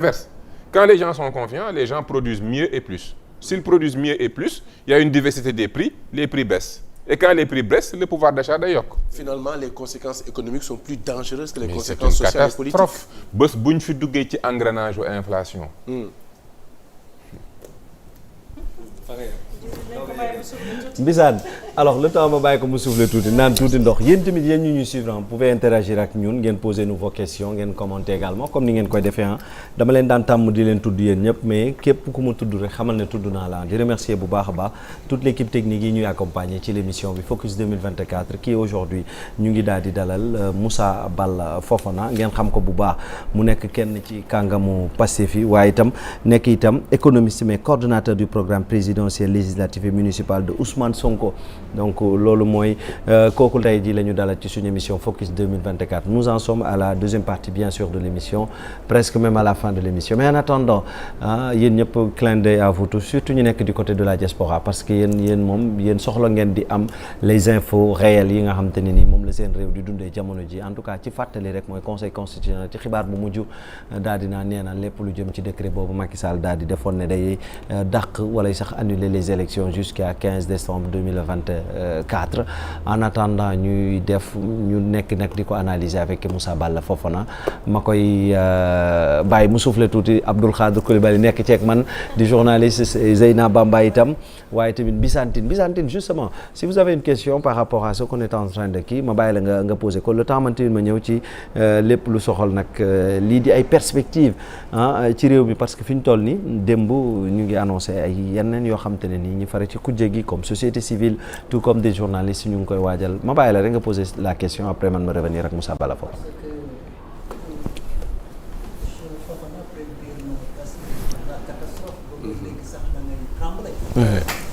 l'inverse. Quand les gens sont confiants, les gens produisent mieux et plus. S'ils produisent mieux et plus, il y a une diversité des prix, les prix baissent. Et quand les prix baissent, le pouvoir d'achat day yokk. Finalement, les conséquences économiques sont plus dangereuses que les conséquences sociales et politiques. Mais c'est une catastrophe. Bés bu ñu fi duggee ci engrenage u inflation. Mbissane alors le temps ma bàyyi ko mu souffler tuuti naan tuuti ndox yéen tamit yéen ñu ñuy suivre vous pouvez interagir ak ñun ngeen poser nous vos questions ngeen commenter également comme ni ngeen koy defee dama leen daan tàmm di leen tudd yéen ñëpp mais képp ku mu tudd rek xamal ne tudd naa la di remercier bu baax a baax toute l'équipe technique yi ñuy accompagner ci l'émission bi Focus 2024 qui aujourd'hui ñu ngi daal di dalal Moussa Balla Fofana ngeen xam ko bu baax mu nekk kenn ci kàngamu Pastef yi waaye itam nekk itam économiste mais coordonnateur du programme présidentiel législatif et municipal de Ousmane Sonko donc loolu mooy kooku tey jii la ñu dalal ci suñu émission Focus 2024 nous en sommes à la deuxième partie bien sûr de l'émission presque même à la fin de l'émission mais en attendant yéen ñëpp clin d'œil à vous tous surtout ñu nekk du côté de la diaspora parce que yéen soxla ngeen di am les infos réelles yi nga xam te ne nii moom la seen réew di dundee jamono ji en tout cas ci fàttali rek mooy conseil constitutionnel ci xibaar bu mujj daal dinaa nee na lépp lu jëm ci décret boobu Macky Sall daal di defoon ne day dàq wala sax annuler les élections jusqu'à 15 décembre 2024 en attendant ñu nekk nag di ko analyser avec Moussa Balla Fofana ma koy bàyyi mu souffle tuuti Abdoul Khadr Coulibaly nekk ceeg man di journaliste Zeyna Bamba itam waaye tamit Bissantine justement si vous avez une question par rapport à ce qu'on est en train de kii ma bàyyi la nga poser ko le temps man tamit ma ñëw ci lépp lu soxal nag lii di ay perspectives ci réew mi parce que fi ñu toll nii démb ñu ngi annoncé ay yeneen yoo xam te ne nii ñu fare ci kujje gi comme société civile tout comme des journalistes ñu ngi koy waajal ma bàyyi la rek nga poser la question après man ma revenir ak Moussa Balla foofu.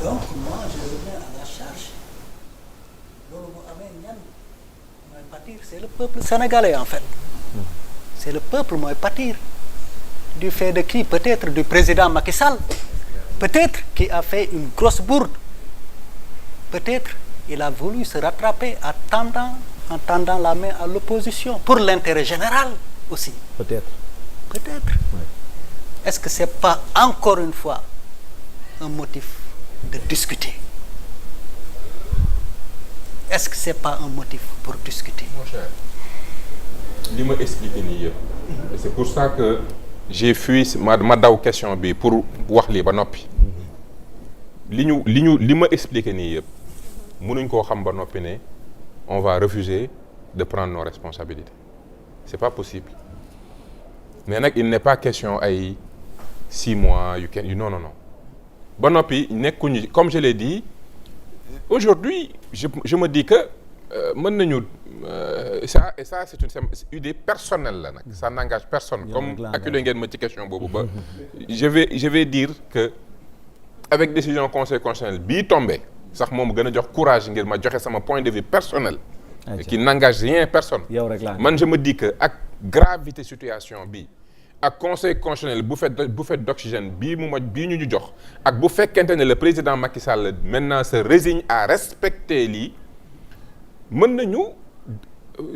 Donc moi je reviens à la charge loolu bu amee ñan mooy pâtir c'est le peuple sénégalais en fait c'est le peuple mooy pâtir du fait de qui peut-être du président Macky Sall peut-être qui a fait une grosse bourde peut-être il a voulu se rattraper en tendant la main à l'opposition pour l'intérêt général aussi peut-être ouais. Est-ce que c'est pas encore une fois un motif de discuter est-ce que c'est pas un motif pour discuter mon cher li ma expliqué nii yëpp c'est pour ça que j'ai fui ma daw question bi pour wax lii ba noppi li ma expliqué nii yëpp mënuñ koo xam ba noppi ne on va refuser de prendre nos responsabilités c'est pas possible mais nag il n'est pas question ay 6 mois non ba noppi nekkuñu comme je l'ai dit aujourd'hui je me dis que mën nañu ça c'est une idée personnelle la nag ça n'engage personne comme acculé ngeen ma ci question boobu ba je vais dire que avec décision conseil constitutionnel bii tombé sax moom gën a jox courage ngir ma joxe sama point de vue personnel qui n'engage rien personne man je me dis que ak gravité situation bi ak conseil constitutionnel bu fait d'oxygène bii ñu jox ak bu fekkente ne le président Macky Sall maintenant se résigne à respecter lii mën nañu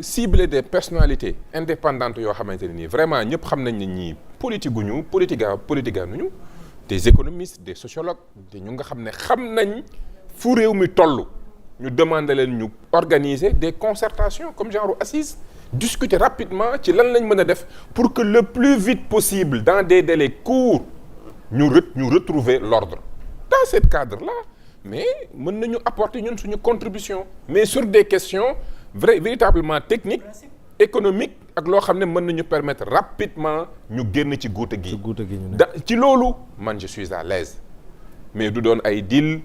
cibler des personnalités indépendantes yoo xamante ne nii vraiment ñëpp xam nañ ne ñii politique nuñu des économistes des sociologues te ñu nga xam ne xam nañ fu réew mi toll ñu demander leen ñu organiser des concertations comme genre assises discuter rapidement ci lan lañ mën a def pour que le plus vite possible dans des délais courts ñu retrouver l'ordre dans ce cadre-là mais mën nañu apporter ñun suñu contribution mais sur des questions véritablement techniques économiques ak loo xam ne mën nañu permettre rapidement ñu génn ci guute gi ci loolu man je suis à l'aise mais du doon ay deal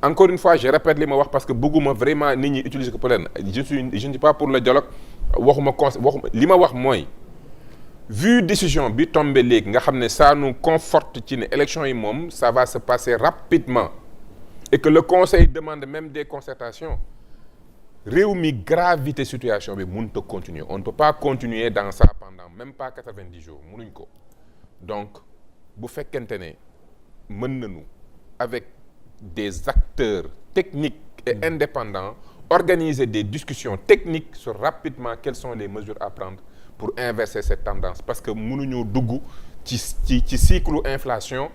encore une fois je répète li ma wax parce que bëgguma vraiment nit ñi utiliser ko pour leen je ne suis pas pour le dialogue waxuma li ma wax mooy vu décision bi tombé léegi nga xam ne ça nous conforte ci ne élection yi moom ça va se passer rapidement et que le conseil demande même des concertations réew mi gravité situation bi mënut a continuer on ne peut pas continuer dans ça pendant même pas 90 jours mënuñ ko donc bu fekkente ne mën nañu avec des acteurs techniques et indépendants organiser des discussions techniques sur rapidement quelles sont les mesures à prendre pour inverser cette tendance parce que mënuñoo dugg ci cycle inflation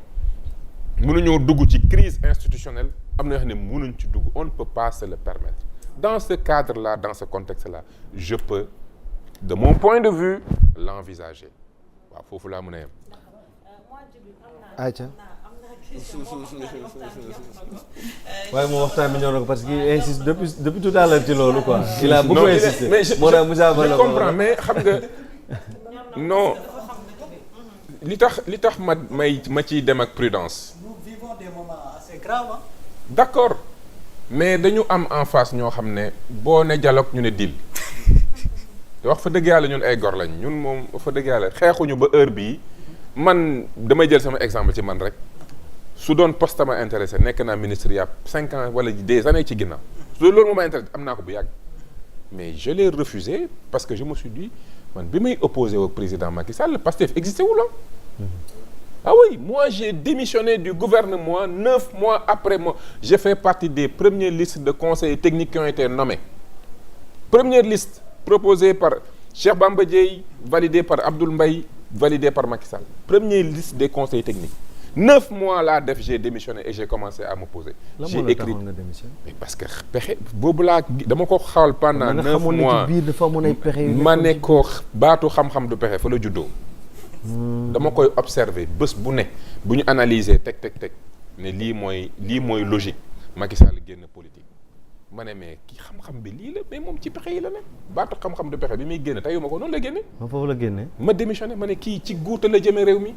mënuñoo dugg ci crise institutionnelle am na yoo xam ne mënuñ ci dugg on ne peut pas se le permettre dans ce cadre-là dans ce contexte-là je peux de mon point de vue l'envisager waaw foofu laa mën a yem. ayca waaye moom waxtaan bi ñor na ko parce qu'il insiste depuis tout à l'heure ci loolu quoi. il a beaucoup insisté moo tax Moussa Ba la je comprends mais xam nga non li tax ma ciy dem ak prudence. nous vivons des moments assez graves. d'accord mais dañu am en face ñoo xam ne boo ne dialogue ñu ne deal wax fa dëgg yàlla ñun ay gor lañ ñun moom fa dëgg yàlla xeexuñu ba heure bii man damay jël sama exemple ci man rek. su doon poste ma intéressé nekk naa ministre il y a 5 ans wala des années ci ginnaaw su loolu moo ma intéressé am naa ko bu yàgg mais je l'ai refusé parce que je me suis dit man bi may opposé au président Macky Sall Pastef existé wu la ah oui moi j'ai démissionné du gouvernement 9 mois après moi j'ai fait partie des premières listes de conseillers techniques qui ont été nommés première liste proposée par Cheikh Bamba Dièye validée par Abdoul Mbaye validée par Macky Sall première liste des conseillers techniques 9 mois laa def j'ai démissionné et j'ai commencé à m'opposer. J'ai écrit mais parce que pexe boobu laa dama ko xawal pendant 9 mois ma ne ko baatu xam-xam du pexe fa la juddoo. dama koy observer bés bu ne bu ñu analyser teg ne lii mooy logique Macky Sall génn politique ma ne mais ki xam-xam bi lii la mais moom ci pexe yi la ne baatu xam-xam du pexe bi muy génn teyuma ko noonu la génne. foofu la génne. ma démissionné ma ne kii ci guuta la jëmee réew mi.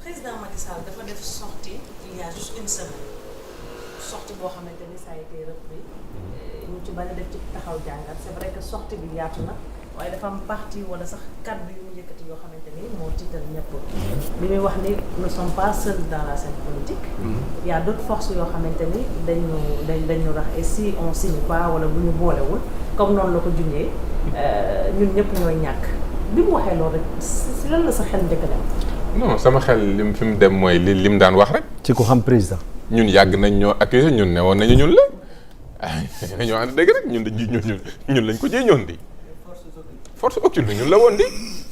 président Macky Sall dafa def sortie il y a juste une semaine sortie boo xamante ni ça a été repris ñu ci bari def ci taxaw jàngat c'est vrai que sortie bi yaatu na waaye dafa am partie wala sax kàddu yu mu yëkkati yoo xamante ni moo tiital ñëpp li muy wax ni nous ne sommes pas seuls dans la scène politique il y a d'autres forces yoo xamante ni dañu rax et si on signe pas wala bu ñu boolewul comme noonu la ko junjee ñun ñëpp ñooy ñàkk bi mu waxee loolu rek si lan la sa xel njëkk dem. non sama xel lim fi mu dem mooy li mu daan wax rek. ci ko xam président. ñun yàgg nañ ñoo accusé ñun ne woon nañu ñun la ñoo ànd dëgg rek ñun lañ ko jee ñoon di. force occulte ñun la woon di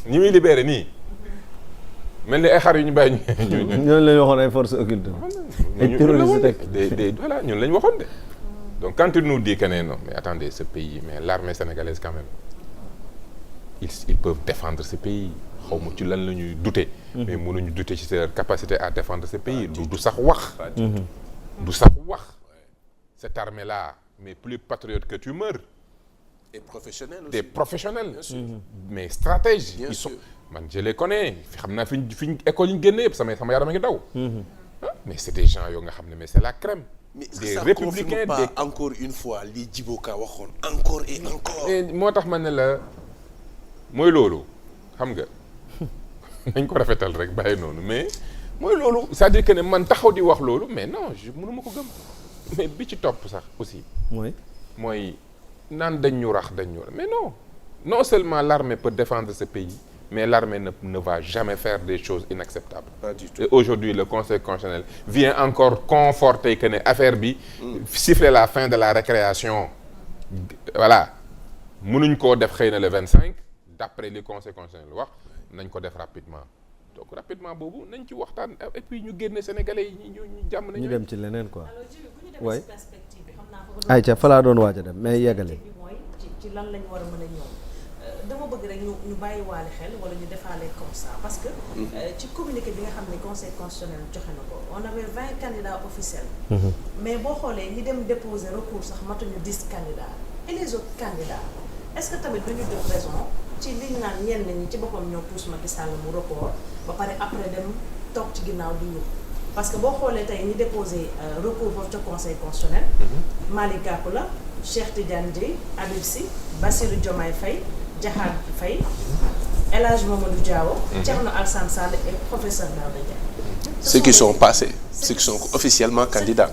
ñi muy libéré nii mel ni ay xar yu ñu bàyyi ñu. ñooñu la ñu waxoon ay force occulte. ay terroristes rek voilà ñun la ñu waxoon de. donc quand il nous dit que non mais attendez ce pays mais l'armée sénégalaise quand même ils peuvent défendre ce pays. xaw ma ci lan la ñuy douter. mais mënuñu douter ci leur capacité à défendre ce pays du sax wax. du sax wax. cette armée là mais plus patriote que tu meurs. et professionnels aussi. des professionnels. bien sûr. mais stratèges. bien ils sûr. sont man je les connais xam naa fi école yi ñu génne yëpp sama yaram a ngi daw. mais c'est des gens yoo nga xam ne mais c'est la crème. mais est-ce que des ça républicains confirme pas encore une fois li Djibo Ka waxoon encore et encore. et moo tax ma ne la mooy loolu xam nga. nañ ko rafetal rek bàyyi noonu mais mooy loolu c'est-à-dire que ne man taxaw di wax loolu mais non je mënuma ko gëm mais bi ci topp sax aussi mooy naan dañ ñu rax mais non seulement l'armée peut défendre ce pays mais l'armée ne va jamais faire des choses inacceptables. Pas du tout. Et aujourd'hui le Conseil constitutionnel vient encore conforter que ne affaire bi siffler la fin de la récréation voilà mënuñ koo def xëy na le 25 d'après li Conseil constitutionnel wax nañ ko def rapidement donc rapidement boobu nañ ci waxtaan et puis ñu génne sénégalais yi ñu jàmm nañu. ñu dem ci leneen quoi. alors Djibi bu ñu demee waay ci perspective bi xam naa ko. ayca fa laa doon waaj a dem mais yeggale. bi mooy ci lan lañ war a mën a ñëw dama bëgg rek ñu bàyyiwaale xel wala ñu defaale comme ça parce que. ci communiqué bi nga xam ne conseil constitutionnel joxe na ko on avait 20 candidats officiels. mais boo xoolee ñi dem déposer recours sax matuñu 10 candidats et les autres candidats est-ce que tamit duñu def raison. ci liñ naan ñenn ñi ci boppam ñoo pousse Macky Sall mu report ba pare après dem toog ci ginnaaw di yóbbu parce que boo xoolee tey ñi déposé recours foofu ca conseil constitutionnel. Malick Gakou la Cheikh Tidiane Dièye Habib Sy Bassirou Diomaye Faye Diakhar Faye El Hadj Mamadou Diawo. Thierno Alassane Sall et professeur Daouda Diallo. ceux qui sont passés ceux qui sont officiellement candidats.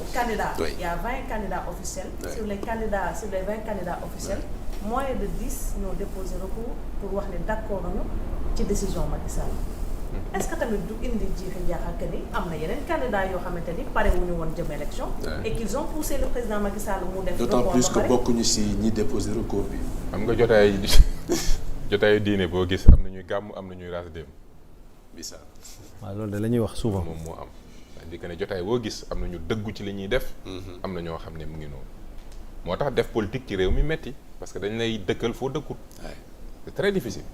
Oui. Il y a 20 candidats officiels. Oui. Sur les 20 candidats officiels. Moins de 10 ñoo déposé recours pour wax ne d'accord nañu ci décision Macky Sall. Est-ce que tamit du indi jiixi njaaxa que ni am na yeneen candidats yoo xamante ni pare wu ñu woon jëm élection. et qu'ils ont poussé le président Macky Sall mu def. d'autant plus que bokkuñu si ñi déposé recours bi. xam nga jotaayu diine boo gis am na ñuy gàmm am na ñuy raas dem Bissane. waaw loolu de la ñuy wax souvent. moom moo am c'est-à-dire que ne jotaay boo gis am na ñu dëggu ci li ñuy def. am na ñoo xam ne mu ngi noonu. moo tax def politique ci réew mi metti parce que dañ lay dëkkal foo dëkkut. c'est très difficile.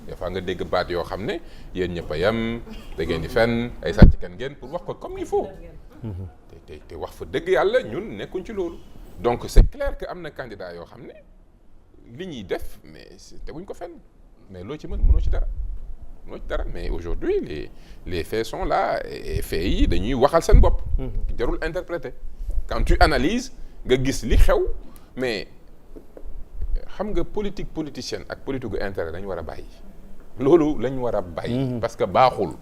des fois nga dégg baat yoo xam ne yéen ñëpp a yem da ngeen di fenn ay sàcc kan ngeen pour wax ko comme il faut. te wax fa dëgg yàlla ñun nekkuñ ci loolu. donc c'est clair que am na candidat yoo xam ne li ñuy def mais teguñ ko fenn mais loo ci mënoo ci dara. mais aujourd'hui les faits sont là et faits yi dañuy waxal seen bopp. jarul interpréter. quand tu analyses nga gis li xew mais xam nga politique politicienne ak politique gu intérêt dañu war a bàyyi. loolu lañ war a bàyyi. parce que baaxul.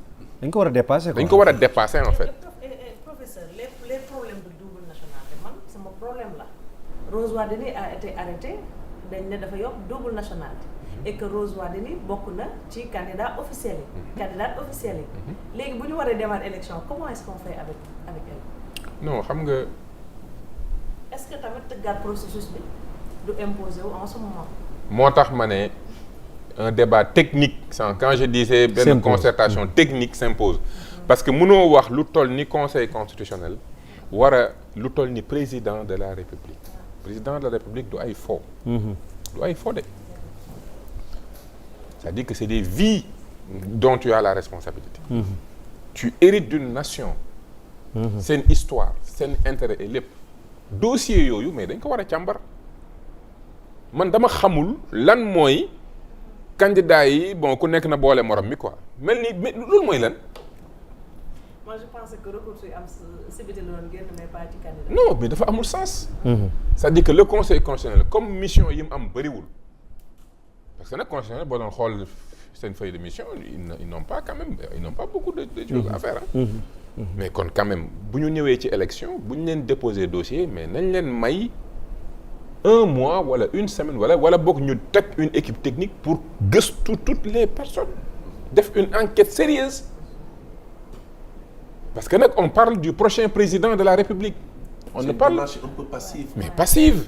dañ ko war a dépasser quoi. dañ ko war a dépasser en fait. professeur les problèmes de double nationalité man sama problème la Rose Wardini a été arrêté dañ ne dafa yokk double nationalité. et que Rose Wardini bokk na ci candidat officiel yi. candidat officiel yi. léegi bu ñu waree démarrer élection comment est-ce qu'on fait avec elle. non xam nga. est-ce que tamit tëggaat processus bi du imposer wu en ce moment. moo tax ma ne un débat technique sans quand je disais benn concertation technique s'impose. parce que mënoo wax lu toll ni conseil constitutionnel war a lu toll ni président de la république. président de la république du ay fo. du ay fo de. c'est-à-dire que c'est des vies dont tu as la responsabilité. Tu hérites d'une nation. seen histoire seen intérêt et lépp. dossier yooyu mais dañ ko war a càmbar. man dama xamul lan mooy candidat yi bon ku nekk na boole morom mi quoi mel ni mais loolu mooy lan. moi je pense que recours yi am si biti la doon génn mais pas ci candidat. non mais dafa amul sens. c'est-à-dire que le conseil constitutionnel comme mission yi mu am bëriwul. parce que nag constitutionnel boo doon xool seen feuille de mission ils n'ont pas quand même ils n'ont pas beaucoup de choses à faire mais kon quand même bu ñu ñëwee ci élection bu ñu leen déposer dossier mais nañ leen may 1 mois wala 1 semaine wala boog ñu teg une équipe technique pour gëstu toutes les personnes def une enquête sérieuse parce que nag on parle du prochain président de la République on ne parle un peu passive. mais passive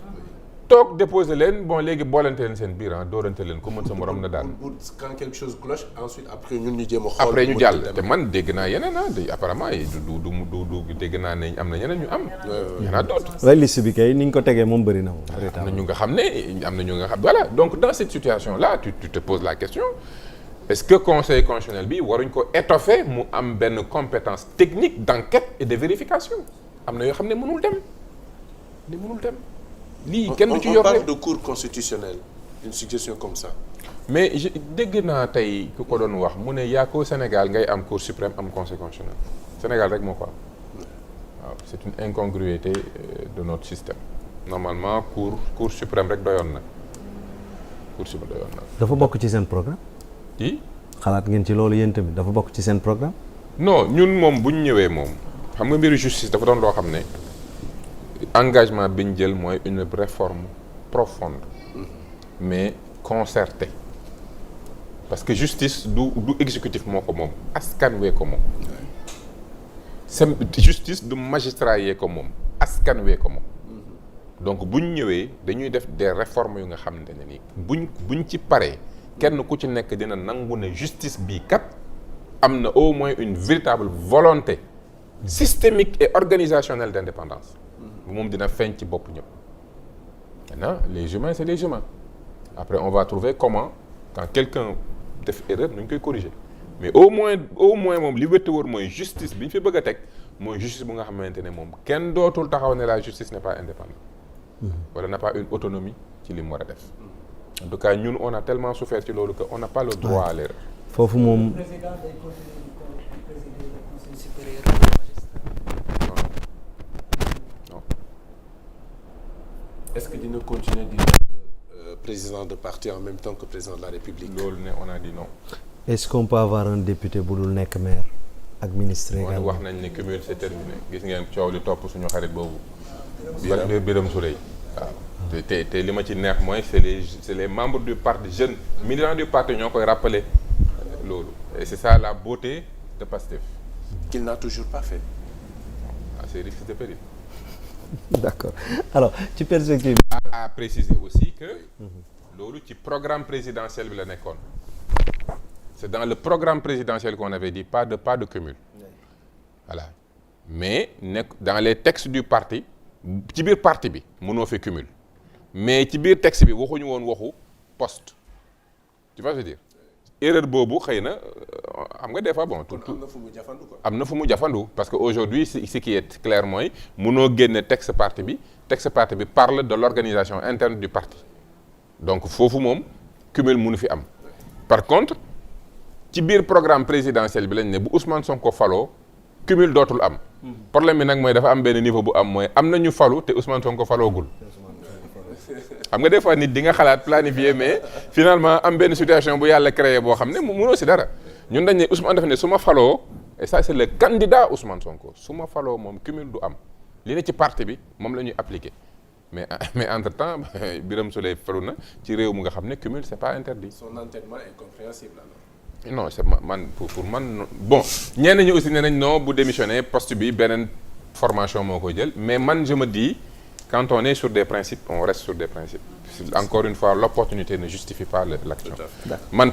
toog déposer leen bon léegi boolante leen seen biir doorante leen ku mën sa morom na daal. quand quelque chose cloche ensuite après ñun ñu jéem a xool. après ñu jàll te man dégg naa yeneen apparemment du dégg naa ne am na ñeneen ñu am. y en a d'autres. waaye liste bi kay ni ñu ko tegee moom bëri na moom. am na ñu nga xam ne am na ñu nga xam voilà donc dans cette situation là tu te poses la question est-ce que conseil constitutionnel bi waruñ ko étoffer mu am benn compétence technique d'enquête et de vérification am na yoo xam ne mënul dem. lii kenn du ci yor on parle de cour constitutionnelle une suggestion comme ça. mais dégg naa tey ku ko doon wax mu ne yaa ko Sénégal ngay am cour suprême am conseil constitutionnel Sénégal rek moo ko am waaw c'est une incongruité de notre système normalement cour suprême rek doyoon na cour suprême doyoon na. dafa bokk ci seen programme. xalaat ngeen ci loolu yéen tamit dafa bokk ci seen programme. non ñun moom bu ñu ñëwee moom xam nga mbiru justice dafa doon loo xam ne. engagement bi ñu jël mooy une réforme profonde mais concertée parce que justice du exécutif moo ko moom askan wee ko moom justice du magistrat yee ko moom askan wee ko moom donc bu ñu ñëwee dañuy def des réformes yu nga xamante ne nii buñ ci paree kenn ku ci nekk dina nangu ne justice bii kat am na au moins une véritable volonté systémique et organisationnelle d'indépendance moom dina feeñ ci bopp ñëpp maintenant les humains c'est les humains après on va trouver comment quand quelqu'un def erreur nu ñu koy corriger mais au moins moom li wétti wóor mooy justice bi ñu fi bëgg a teg mooy justice bu nga xamante ne moom kenn dootul taxaw ne la justice n'est pas indépendante wala n'a pas une autonomie ci li mu war a def en tout cas ñun on a tellement souffert ci loolu que on n'a pas le droit à l'erreur foofu moom. président day continuer di présider le conseil supérieur. Est-ce que dina continuer di président de parti en même temps que président de la République. loolu ne on a dit non. est-ce qu'on peut avoir un député bu dul nekk maire ak ministre également. wax nañ ne cumul c'est terminé gis ngeen coow li topp suñu xarit boobu. Birame Souleye waaw. te li ma ci neex mooy c'est les membres du parti jeunes militants du parti ñoo koy rappeler loolu et c'est ça la beauté de Pastef. qu'il n'a toujours pas fait. à ses risques et périls. d'accord alors ci perspective. à préciser aussi que loolu ci programme présidentiel bi la nekkoon c'est dans le programme présidentiel qu'on avait dit pas de cumul. Voilà mais nekk dans les textes du parti ci biir parti bi mënoo fi cumul mais ci biir texte bi waxuñu woon waxu poste tu vois ce que je veux dire erreur boobu xëy na xam nga des fois bon. am na fu mu jafandu quoi. am na fu mu jafandu parce que aujourd'hui ce qui est clair mooy mënoo génne texte parti bi parle de l'organisation interne du parti donc foofu moom cumul mënu fi am par contre ci biir programme présidentiel bi lañ ne bu Ousmane Sonko faloo cumul dootul am. problème bi nag mooy dafa am benn niveau bu am mooy am na ñu falu te Ousmane Sonko faloogul. xam nga des fois nit di nga xalaat planifier mais finalement am benn situation bu yàlla créé boo xam ne mënoo si dara ñun dañ ne Ousmane dafa ne su ma faloo et ça c'est le candidat Ousmane Sonko su ma faloo moom cumul du am li ne ci parti bi moom la ñuy appliquer mais entre temps Birame Souleye falu na ci réew mu nga xam ne cumul c'est pas interdit. Son entêtement est compréhensible alors. non c'est man pour man bon ñenn ñi aussi ne nañ non bu démissionner poste bi beneen formation moo koy jël mais man je me dis quand on est sur des principes on reste sur des principes encore une fois l'opportunité ne justifie pas l'action man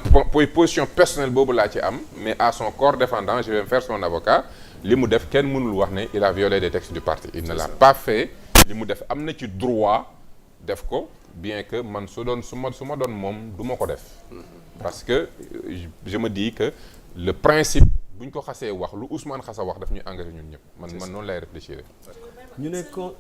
position personnelle boobu laa ci am mais à son corps défendant je vais me faire son avocat li mu def kenn mënul wax ne il a violé des textes du parti il ne l'a pas fait li mu def am na ci droit def ko bien que man su ma doon moom du ma ko def parce que je me dis que le principe bu ñu ko xasee wax lu Ousmane xasa wax daf ñuy engagé ñun ñëpp man noonu lay réfléchir. ñu ne ko